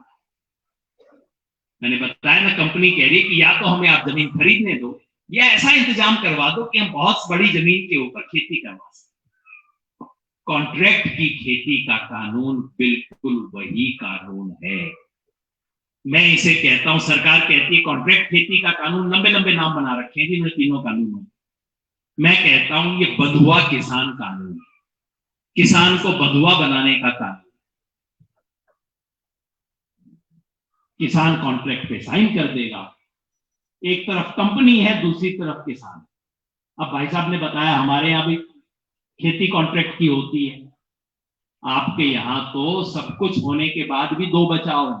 मैंने बताया ना, कंपनी कह रही है कि या तो हमें आप जमीन खरीदने दो या ऐसा इंतजाम करवा दो कि हम बहुत बड़ी जमीन के ऊपर खेती करवा सकें। कॉन्ट्रैक्ट की खेती का कानून बिल्कुल वही कानून है। मैं इसे कहता हूं, सरकार कहती है कॉन्ट्रैक्ट खेती का कानून, लंबे लंबे नाम बना रखे हैं जिन तीनों कानूनों। मैं कहता हूं ये बंधुआ किसान कानून है, किसान को बंधुआ बनाने का कानून। किसान कॉन्ट्रैक्ट पे साइन कर देगा, एक तरफ कंपनी है, दूसरी तरफ किसान। अब भाई साहब ने बताया हमारे यहां भी खेती कॉन्ट्रैक्ट की होती है। आपके यहां तो सब कुछ होने के बाद भी 2 बचाव है।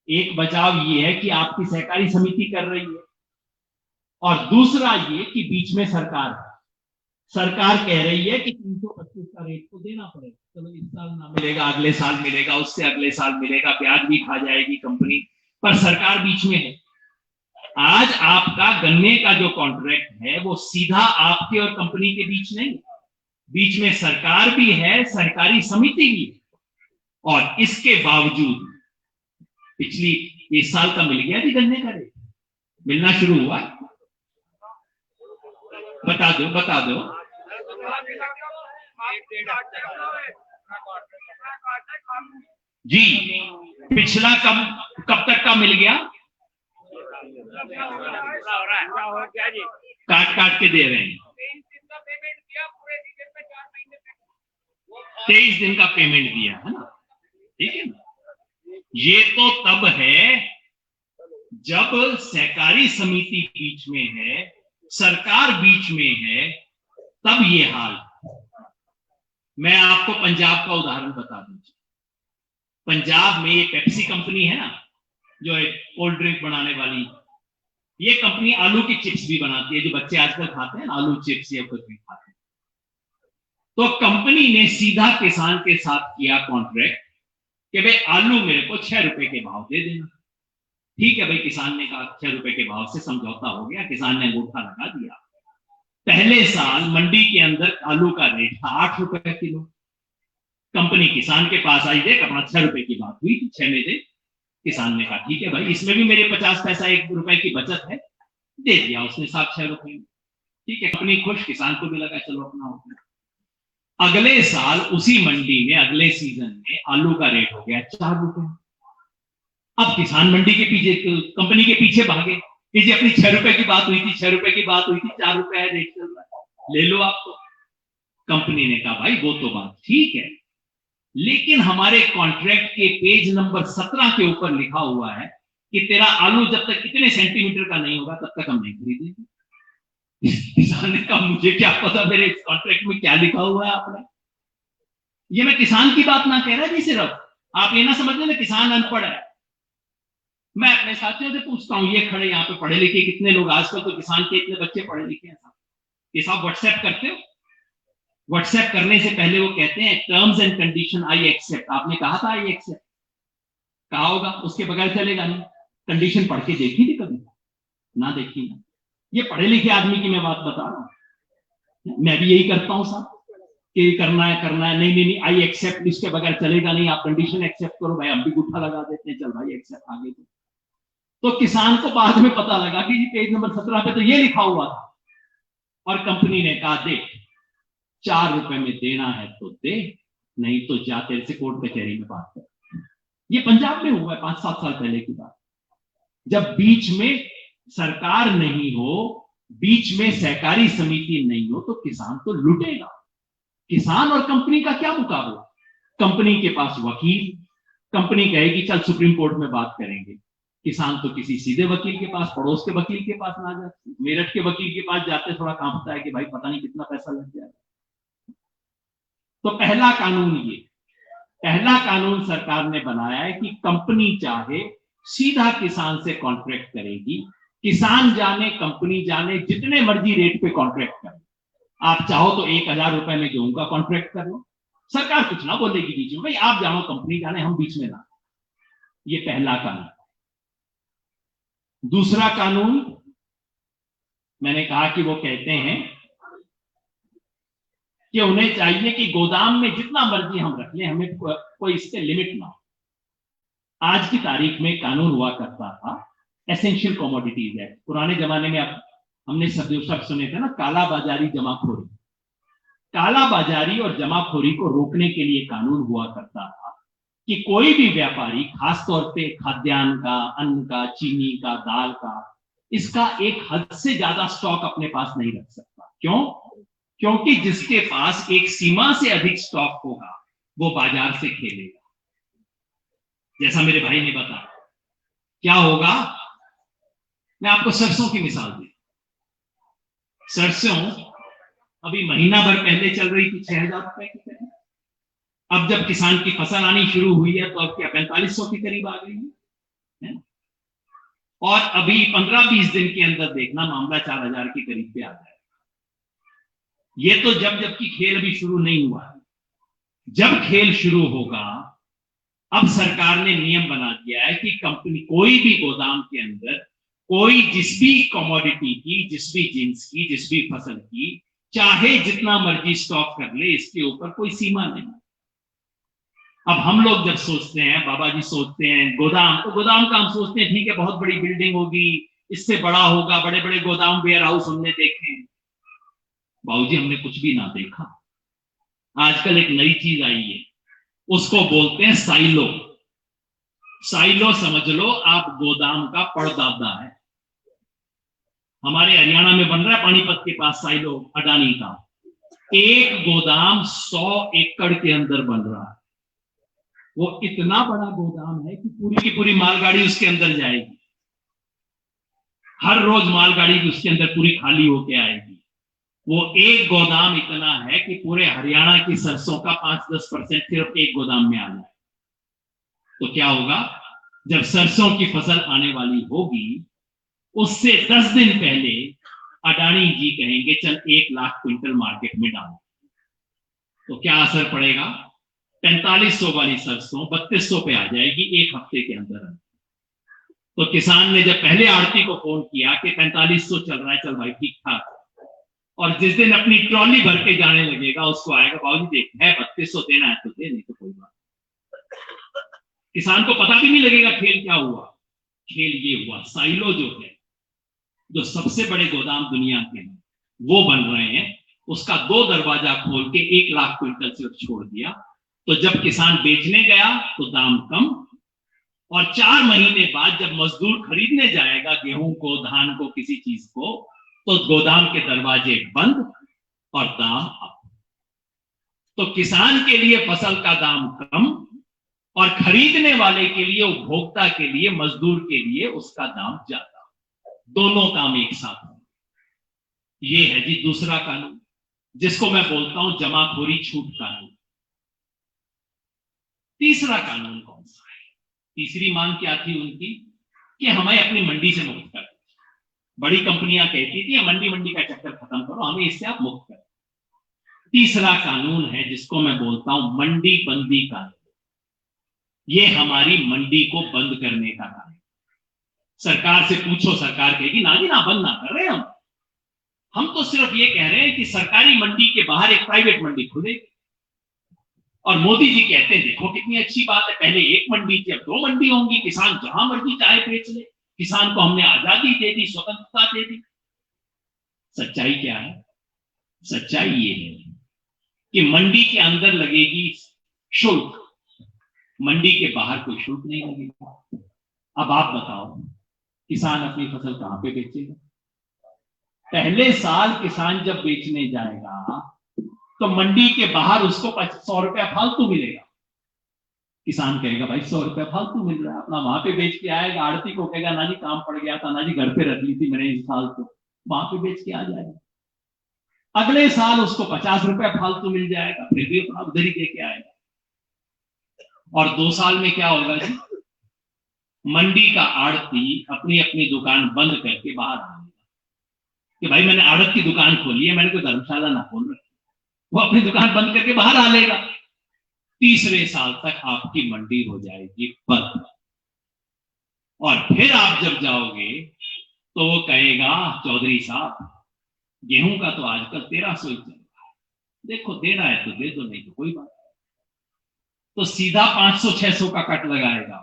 एक बचाव ये है कि आपकी सहकारी समिति कर रही है, और दूसरा ये कि बीच में सरकार कह रही है कि 325 का रेट तो देना पड़ेगा। चलो इस साल ना मिलेगा, अगले साल मिलेगा, उससे अगले साल मिलेगा, ब्याज भी खा जाएगी कंपनी, पर सरकार बीच में है। आज आपका गन्ने का जो कॉन्ट्रैक्ट है वो सीधा आपके और कंपनी के बीच नहीं, बीच में सरकार भी है, सहकारी समिति भी है। और इसके बावजूद पिछली इस साल का मिल गया जी गन्ने का रेट, मिलना शुरू हुआ। बता दो जी, पिछला कब तक का मिल गया? काट के दे रहे हैं। 23 दिन का पेमेंट दिया है ना, ठीक है ना। ये तो तब है जब सहकारी समिति बीच में है, सरकार बीच में है, तब ये हाल। मैं आपको पंजाब का उदाहरण बता दूं। पंजाब में ये पेप्सी कंपनी है ना, जो एक कोल्ड ड्रिंक बनाने वाली, ये कंपनी आलू की चिप्स भी बनाती है, जो बच्चे आजकल खाते हैं, आलू चिप्स या कुछ भी खाते हैं। तो कंपनी ने सीधा किसान के साथ किया कॉन्ट्रैक्ट कि भाई आलू मेरे को 6 रुपए के भाव दे देना। ठीक है भाई, किसान ने कहा 6 रुपए के भाव से समझौता हो गया, किसान ने अंगूठा लगा दिया। पहले साल मंडी के अंदर आलू का रेट था 8 रुपए किलो। कंपनी किसान के पास आई, देख अपना 6 रुपए की बात हुई थी, 6 में दे। किसान ने कहा ठीक है भाई, इसमें भी मेरे 50 पैसा 1 रुपए की बचत है, दे दिया उसने 7-6 रुपए में। ठीक है, कंपनी खुश, किसान को भी लगा चलो अपना होगा। अगले साल उसी मंडी में अगले सीजन में आलू का रेट हो गया 4 रुपए। अब किसान मंडी के पीछे, कंपनी के पीछे भागे कि जी अपनी 6 रुपए की बात हुई थी, 6 रुपए की बात हुई थी, 4 रुपए है रेट चल रहा है, ले लो आप। तो कंपनी ने कहा भाई वो तो बात ठीक है, लेकिन हमारे कॉन्ट्रैक्ट के पेज नंबर 17 के ऊपर लिखा हुआ है कि तेरा आलू जब तक कितने सेंटीमीटर का नहीं होगा तब तक हम नहीं खरीदेंगे। किसान ने कहा मुझे क्या पता मेरे कॉन्ट्रैक्ट में क्या लिखा हुआ है आपने। ये मैं किसान की बात ना कह रहा जी, सिर्फ आप ये ना समझ लें किसान अनपढ़ है। मैं अपने साथियों से पूछता हूं, ये खड़े यहाँ पे पढ़े लिखे कितने लोग, आजकल तो किसान के इतने बच्चे पढ़े लिखे हैं, ये सब व्हाट्सएप करते हो। व्हाट्सएप करने से पहले वो कहते हैं terms and condition I accept. आपने कहा था आई एक्सेप्ट, कहा होगा, उसके बगैर चलेगा नहीं। कंडीशन पढ़ के देखी थी कभी? ना देखी ना। ये पढ़े लिखे आदमी की मैं बात बता रहा हूं, मैं भी यही करता हूं साहब कि करना है, नहीं नहीं नहीं, आई एक्सेप्ट, इसके बगैर चलेगा नहीं, आप कंडीशन एक्सेप्ट करो भाई, हम भी गुठा लगा देते हैं, चल भाई एक्सेप्ट, आगे तो किसान को बाद में पता लगा कि पेज नंबर 17 पे तो ये लिखा हुआ था, और कंपनी ने कहा देख, 4 रुपए में देना है तो दे, नहीं तो जा तेरे से कोर्ट कचहरी में बात कर। ये पंजाब में हुआ है 5-7 साल पहले की बात। जब बीच में सरकार नहीं हो, बीच में सहकारी समिति नहीं हो, तो किसान तो लुटेगा। किसान और कंपनी का क्या मुकाबला? कंपनी के पास वकील, कंपनी कहेगी चल सुप्रीम कोर्ट में बात करेंगे, किसान तो किसी सीधे वकील के पास, पड़ोस के वकील के पास ना जाते, मेरठ के वकील के पास जाते थोड़ा कांपता है कि भाई पता नहीं कितना पैसा लग जाएगा। तो पहला कानून सरकार ने बनाया है कि कंपनी चाहे सीधा किसान से कॉन्ट्रैक्ट करेगी, किसान जाने कंपनी जाने जितने मर्जी रेट पे कॉन्ट्रैक्ट करे, आप चाहो तो 1000 रुपए में गेहूं का कॉन्ट्रैक्ट कर लो, सरकार कुछ ना बोलेगी बीच में, भाई आप जानो कंपनी जाने, हम बीच में ना। ये पहला कानून। दूसरा कानून, मैंने कहा कि वो कहते हैं कि उन्हें चाहिए कि गोदाम में जितना मर्जी हम रख लें, हमें कोई इसके लिमिट ना हो। आज की तारीख में कानून हुआ करता था एसेंशियल कमोडिटीज एक्ट, पुराने जमाने में अब हमने सब सुने थे ना, काला बाजारी जमाखोरी। काला बाजारी और जमाखोरी को रोकने के लिए कानून हुआ करता था कि कोई भी व्यापारी, खासतौर पे खाद्यान्न का, अन्न का, चीनी का, दाल का, इसका एक हद से ज्यादा स्टॉक अपने पास नहीं रख सकता। क्यों? क्योंकि जिसके पास एक सीमा से अधिक स्टॉक होगा वो बाजार से खेलेगा। जैसा मेरे भाई ने बताया, क्या होगा? मैं आपको सरसों की मिसाल दी। सरसों अभी महीना भर पहले चल रही थी 6000 रुपए की करीब, अब जब किसान की फसल आनी शुरू हुई है तो अब क्या 4500 के करीब आ गई है? और अभी 15-20 दिन के अंदर देखना मामला 4000 के करीब पे आ जाएगा। ये तो जबकि खेल अभी शुरू नहीं हुआ है। जब खेल शुरू होगा, अब सरकार ने नियम बना दिया है कि कंपनी कोई भी गोदाम के अंदर कोई जिस भी कमोडिटी की, जिस भी जिन्स की, जिस भी फसल की, चाहे जितना मर्जी स्टॉक कर ले, इसके ऊपर कोई सीमा नहीं। अब हम लोग जब सोचते हैं, बाबा जी सोचते हैं गोदाम, तो गोदाम का हम सोचते हैं ठीक है बहुत बड़ी बिल्डिंग होगी, इससे बड़ा होगा, बड़े बड़े गोदाम वेयर हाउस हमने देखे। बाबूजी हमने कुछ भी ना देखा। आजकल एक नई चीज आई है, उसको बोलते हैं साइलो। साइलो समझ लो आप गोदाम का परदादा है। हमारे हरियाणा में बन रहा है पानीपत के पास साइलो, अडानी का। एक गोदाम 100 एकड़ के अंदर बन रहा है। वो इतना बड़ा गोदाम है कि पूरी की पूरी मालगाड़ी उसके अंदर जाएगी, हर रोज मालगाड़ी उसके अंदर पूरी खाली होके आएगी। वो एक गोदाम इतना है कि पूरे हरियाणा की सरसों का 5-10% सिर्फ एक गोदाम में आ जाए। तो क्या होगा? जब सरसों की फसल आने वाली होगी, उससे 10 दिन पहले अडानी जी कहेंगे चल 1 लाख क्विंटल मार्केट में डालो। तो क्या असर पड़ेगा? 4500 वाली सरसों 3200 पे आ जाएगी एक हफ्ते के अंदर। तो किसान ने जब पहले आड़ती को फोन किया कि 4500 चल रहा है, चल भाई ठीक ठाक, और जिस दिन अपनी ट्रॉली भर के जाने लगेगा उसको आएगा बाबूजी देख है 3200 देना है तो दे, नहीं तो कोई बात। किसान को पता भी नहीं लगेगा खेल क्या हुआ। खेल ये हुआ, साइलो जो है, जो सबसे बड़े गोदाम दुनिया के हैं वो बन रहे हैं, उसका 2 दरवाजा खोल के 1 लाख क्विंटल सिर्फ छोड़ दिया। तो जब किसान बेचने गया तो दाम कम, और 4 महीने बाद जब मजदूर खरीदने जाएगा गेहूं को, धान को, किसी चीज को, तो गोदाम के दरवाजे बंद और दाम अप। तो किसान के लिए फसल का दाम कम और खरीदने वाले के लिए, उपभोक्ता के लिए, मजदूर के लिए उसका दाम ज्यादा। दोनों काम एक साथ हो। ये है जी दूसरा कानून, जिसको मैं बोलता हूं जमाखोरी छूट कानून। तीसरा कानून कौन सा है? तीसरी मांग क्या थी उनकी? कि हमें अपनी मंडी से मुक्त कर। बड़ी कंपनियां कहती थी मंडी का चक्कर खत्म करो, हमें इससे आप मुक्त करो। तीसरा कानून है जिसको मैं बोलता हूं मंडी बंदी कानून। ये हमारी मंडी को बंद करने का कानून। सरकार से पूछो, सरकार कहेगी ना जी ना, बंद ना कर रहे हम तो सिर्फ ये कह रहे हैं कि सरकारी मंडी के बाहर एक प्राइवेट मंडी खुलेगी। और मोदी जी कहते हैं देखो कितनी अच्छी बात है, पहले एक मंडी थी अब 2 मंडी होंगी, किसान जहां मर्जी चाहे बेच ले, किसान को हमने आजादी दे दी, स्वतंत्रता दे दी। सच्चाई क्या है? सच्चाई ये है कि मंडी के अंदर लगेगी शुल्क, मंडी के बाहर कोई शुल्क नहीं लगेगा। अब आप बताओ किसान अपनी फसल कहां पे बेचेगा? पहले साल किसान जब बेचने जाएगा तो मंडी के बाहर उसको 100 रुपया फालतू मिलेगा। किसान कहेगा भाई 100 रुपया फालतू मिल रहा है, अपना वहां पे बेच के आएगा। आड़ती को कहेगा ना जी काम पड़ गया था ना जी, घर पे रख ली थी मैंने इस साल, तो वहां पे बेच के आ जाएगा। अगले साल उसको 50 रुपया फालतू मिल जाएगा, फिर भी अपना उधर ही दे के आएगा। और 2 साल में क्या होगा जी? मंडी का आड़ती अपनी अपनी दुकान बंद करके बाहर आएगा कि भाई मैंने आड़त की दुकान खोली है, मैंने कोई धर्मशाला ना खोल रखी। वो अपनी दुकान बंद करके बाहर आ लेगा। तीसरे साल तक आपकी मंडी हो जाएगी बंद। और फिर आप जब जाओगे तो वो कहेगा चौधरी साहब गेहूं का तो आजकल 1300 ही चल रहा है, देखो देना है तो दे दो, नहीं तो कोई बात नहीं। तो सीधा 500-600 का कट लगाएगा।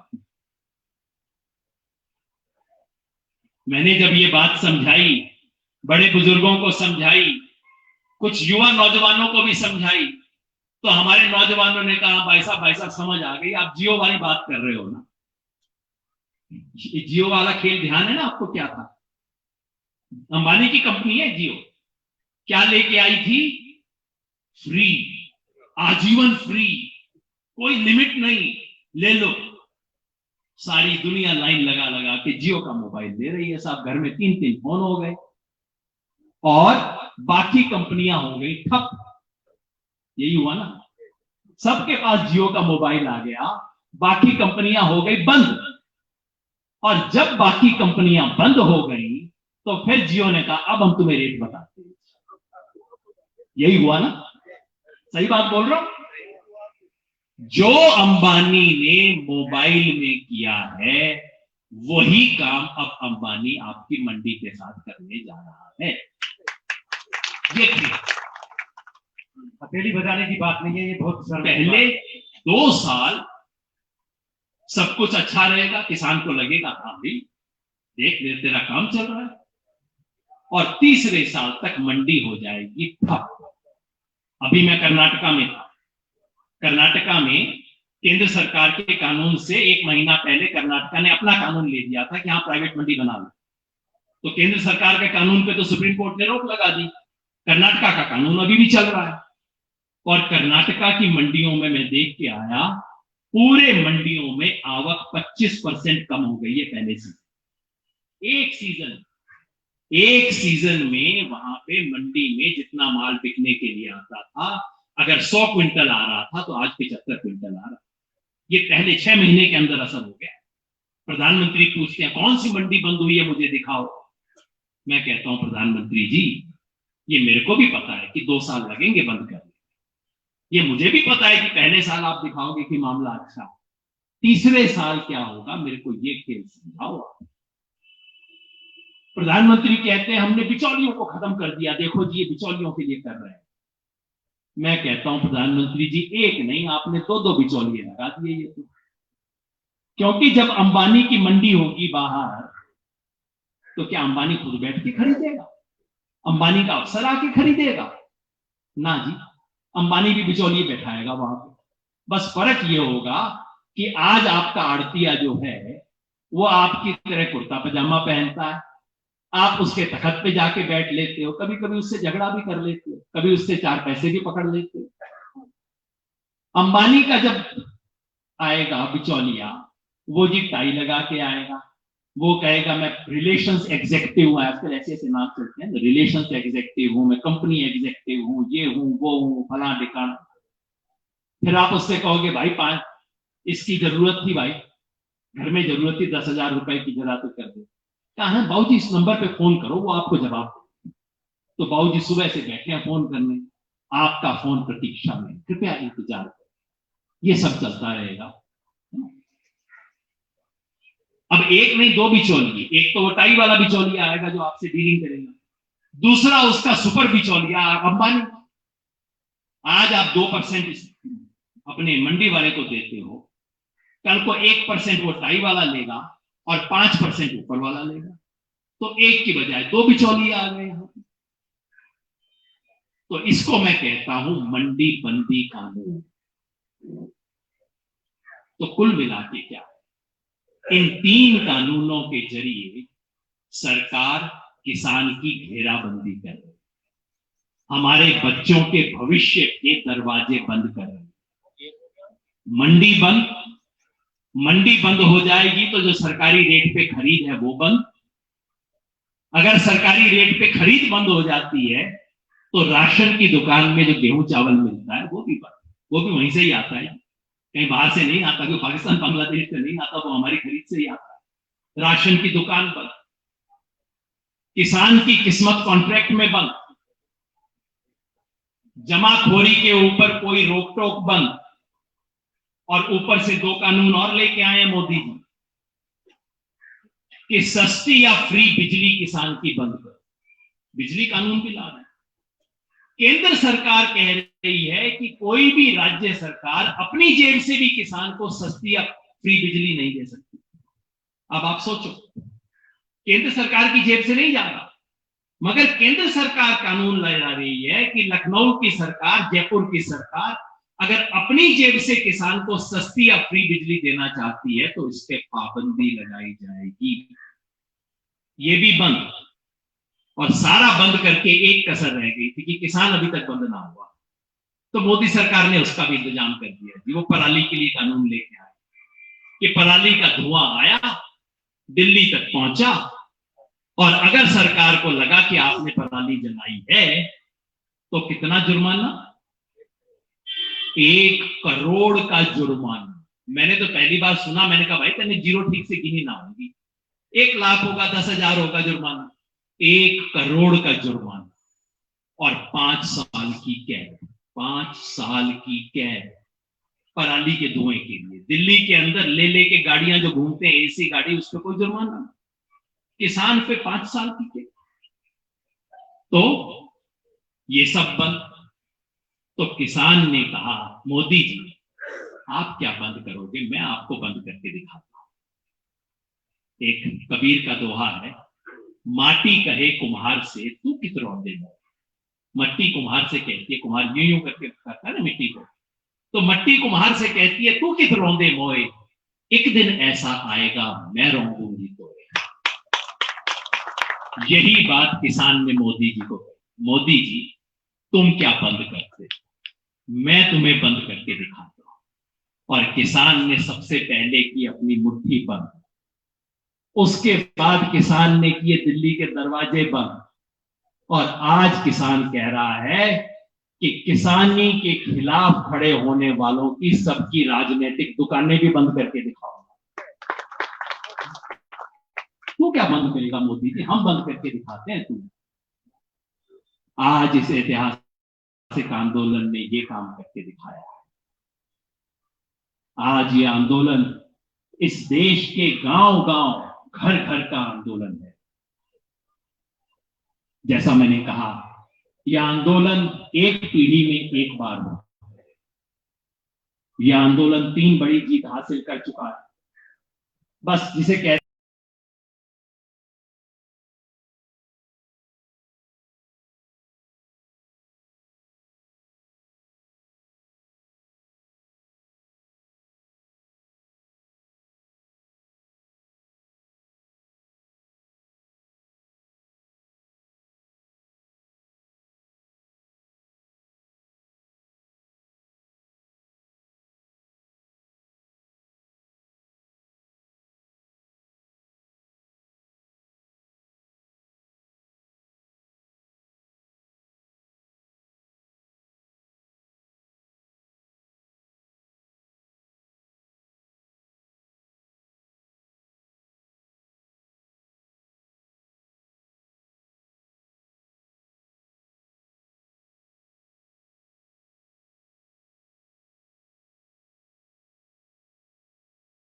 मैंने जब ये बात समझाई, बड़े बुजुर्गों को समझाई, कुछ युवा नौजवानों को भी समझाई, तो हमारे नौजवानों ने कहा भाई साहब समझ आ गई, आप जियो वाली बात कर रहे हो ना। जियो वाला खेल ध्यान है ना आपको? क्या था? अंबानी की कंपनी है जियो, क्या लेके आई थी? फ्री, आजीवन फ्री, कोई लिमिट नहीं, ले लो। सारी दुनिया लाइन लगा लगा के जियो का मोबाइल दे रही है साहब, घर में 3-3 फोन हो गए और बाकी कंपनियां हो गई ठप। यही हुआ ना, सबके पास जियो का मोबाइल आ गया, बाकी कंपनियां हो गई बंद। और जब बाकी कंपनियां बंद हो गई तो फिर जियो ने कहा अब हम तुम्हें रेट बताते हैं। यही हुआ ना? सही बात बोल रहा हूं? जो अंबानी ने मोबाइल में किया है वही काम अब अंबानी आपकी मंडी के साथ करने जा रहा है। देखिए, हथेली बजाने की बात नहीं है ये, बहुत पहले 2 साल सब कुछ अच्छा रहेगा, किसान को लगेगा हाँ भाई देख ले तेरा काम चल रहा है, और तीसरे साल तक मंडी हो जाएगी ठप। अभी मैं कर्नाटका में था। कर्नाटका में केंद्र सरकार के कानून से 1 महीना पहले कर्नाटका ने अपना कानून ले दिया था कि यहां प्राइवेट मंडी बना लो। तो केंद्र सरकार के कानून पे तो सुप्रीम कोर्ट ने रोक लगा दी। कर्नाटका का कानून अभी भी चल रहा है। और कर्नाटका की मंडियों में मैं देख के आया, पूरे मंडियों में आवक 25% कम हो गई है पहले से। एक सीजन में वहां पे मंडी में जितना माल बिकने के लिए आता था, अगर 100 क्विंटल आ रहा था तो आज 75 क्विंटल आ रहा। ये पहले 6 महीने के अंदर असर हो गया। प्रधानमंत्री पूछते हैं कौन सी मंडी बंद हुई है मुझे दिखाओ। मैं कहता हूं प्रधानमंत्री जी ये मेरे को भी पता है कि 2 साल लगेंगे बंद करने, ये मुझे भी पता है कि पहले साल आप दिखाओगे कि मामला अच्छा, तीसरे साल क्या होगा मेरे को ये खेल समझाओ। प्रधानमंत्री कहते हैं हमने बिचौलियों को खत्म कर दिया, देखो जी ये बिचौलियों के लिए कर रहे हैं। मैं कहता हूं प्रधानमंत्री जी एक नहीं आपने 2-2 बिचौलिए लगा दिए ये तो। क्योंकि जब अंबानी की मंडी होगी बाहर तो क्या अंबानी खुद बैठ के खरीदेगा? अंबानी का अफसर आके खरीदेगा? ना जी, अंबानी भी बिचौलिए बैठाएगा वहां पे। बस फर्क ये होगा कि आज आपका आड़तिया जो है वो आपकी तरह कुर्ता पजामा पहनता है, आप उसके तखत पे जाके बैठ लेते हो, कभी कभी उससे झगड़ा भी कर लेते हो, कभी उससे 4 पैसे भी पकड़ लेते हो। अंबानी का जब आएगा बिचौलिया, वो जी टाई लगा के आएगा, वो कहेगा मैं रिलेशंस एग्जेक्टिव हूं, आजकल ऐसे ऐसे नाम चलते हैं, रिलेशंस एग्जेक्टिव हूं, मैं कंपनी एग्जेक्टिव हूं, ये हूं वो हूं फला ढिकाना। फिर आप उससे कहोगे भाई इसकी जरूरत थी, भाई घर में जरूरत थी 10,000 रुपए की, जरा तो कर दे। कहा है बाबूजी इस नंबर पे फोन करो वो आपको जवाब दे। तो बाबूजी सुबह से बैठे हैं फोन करने, आपका फोन प्रतीक्षा में, कृपया इंतजार करें। ये सब चलता रहेगा। अब एक नहीं, दो बिचौलिए। एक तो वो टाई वाला बिचौलिया आएगा जो आपसे डीलिंग करेगा, दूसरा उसका सुपर बिचौलिया अंबानी। आज आप 2% अपने मंडी वाले को देते हो, कल को 1% वो टाई वाला लेगा और 5% ऊपर वाला लेगा, तो एक की बजाय दो बिचौलिए आ गए यहां। तो इसको मैं कहता हूं मंडी बंदी कानून। तो कुल मिला के क्या, इन 3 कानूनों के जरिए सरकार किसान की घेराबंदी कर रही है, हमारे बच्चों के भविष्य के दरवाजे बंद कर रही है। मंडी बंद हो जाएगी तो जो सरकारी रेट पे खरीद है वो बंद। अगर सरकारी रेट पे खरीद बंद हो जाती है तो राशन की दुकान में जो गेहूं चावल मिलता है वो भी बंद, वो भी वहीं से ही आता है, कहीं बाहर से नहीं आता, क्योंकि पाकिस्तान बांग्लादेश से नहीं आता, वो हमारी खरीद से ही आता है। राशन की दुकान बंद, किसान की किस्मत कॉन्ट्रैक्ट में बंद, जमाखोरी के ऊपर कोई रोक टोक बंद, और ऊपर से 2 कानून और लेके आए हैं मोदी जी कि सस्ती या फ्री बिजली किसान की बंद कर, बिजली कानून भी ला रहे हैं। केंद्र सरकार कह रही है कि कोई भी राज्य सरकार अपनी जेब से भी किसान को सस्ती या फ्री बिजली नहीं दे सकती। अब आप सोचो, केंद्र सरकार की जेब से नहीं जा रहा, मगर केंद्र सरकार कानून ला रही है कि लखनऊ की सरकार, जयपुर की सरकार अगर अपनी जेब से किसान को सस्ती या फ्री बिजली देना चाहती है तो इस पे पाबंदी लगाई जाएगी। ये भी बंद, और सारा बंद करके एक कसर रह गई थी कि किसान अभी तक बंद ना हुआ, तो मोदी सरकार ने उसका भी इंतजाम कर दिया जी। वो पराली के लिए कानून लेके आए कि पराली का धुआं आया, दिल्ली तक पहुंचा, और अगर सरकार को लगा कि आपने पराली जलाई है तो कितना जुर्माना, 1 करोड़ का जुर्माना। मैंने तो पहली बार सुना, मैंने कहा भाई तेने जीरो ठीक से गिनी ना होगी, 1 लाख होगा, 10,000 होगा जुर्माना, 1 करोड़ का जुर्माना और 5 साल की कैद। 5 साल की कैद पराली के धुएं के लिए। दिल्ली के अंदर ले लेके गाड़ियां जो घूमते हैं, एसी गाड़ी, उस पर कोई जुर्माना, किसान पे 5 साल की कैद। तो ये सब बंद। तो किसान ने कहा मोदी जी आप क्या बंद करोगे, मैं आपको बंद करके दिखाता हूं। एक कबीर का दोहा है, माटी कहे कुम्हार से तू कित रौंदे मोए। मट्टी कुम्हार से कहती है, कुम्हार यूं यूं करके करता है ना मिट्टी को, तो मट्टी कुम्हार से कहती है तू कित रौंदे मोए, एक दिन ऐसा आएगा मैं रौंदूंगी तोए। यही बात किसान ने मोदी जी को कही, मोदी जी तुम क्या बंद करते, मैं तुम्हें बंद करके दिखाता हूं। और किसान ने सबसे पहले की अपनी मुट्ठी बंद, उसके बाद किसान ने किए दिल्ली के दरवाजे बंद, और आज किसान कह रहा है कि किसानी के खिलाफ खड़े होने वालों की सबकी राजनीतिक दुकानें भी बंद करके दिखाओ। तू क्या बंद करेगा मोदी जी, हम बंद करके दिखाते हैं तू। आज इस ऐतिहासिक आंदोलन ने ये काम करके दिखाया है। आज ये आंदोलन इस देश के गांव-गांव, घर-घर का आंदोलन है। जैसा मैंने कहा, यह आंदोलन एक पीढ़ी में एक बार हुआ। यह आंदोलन 3 बड़ी जीत हासिल कर चुका है। बस जिसे कहते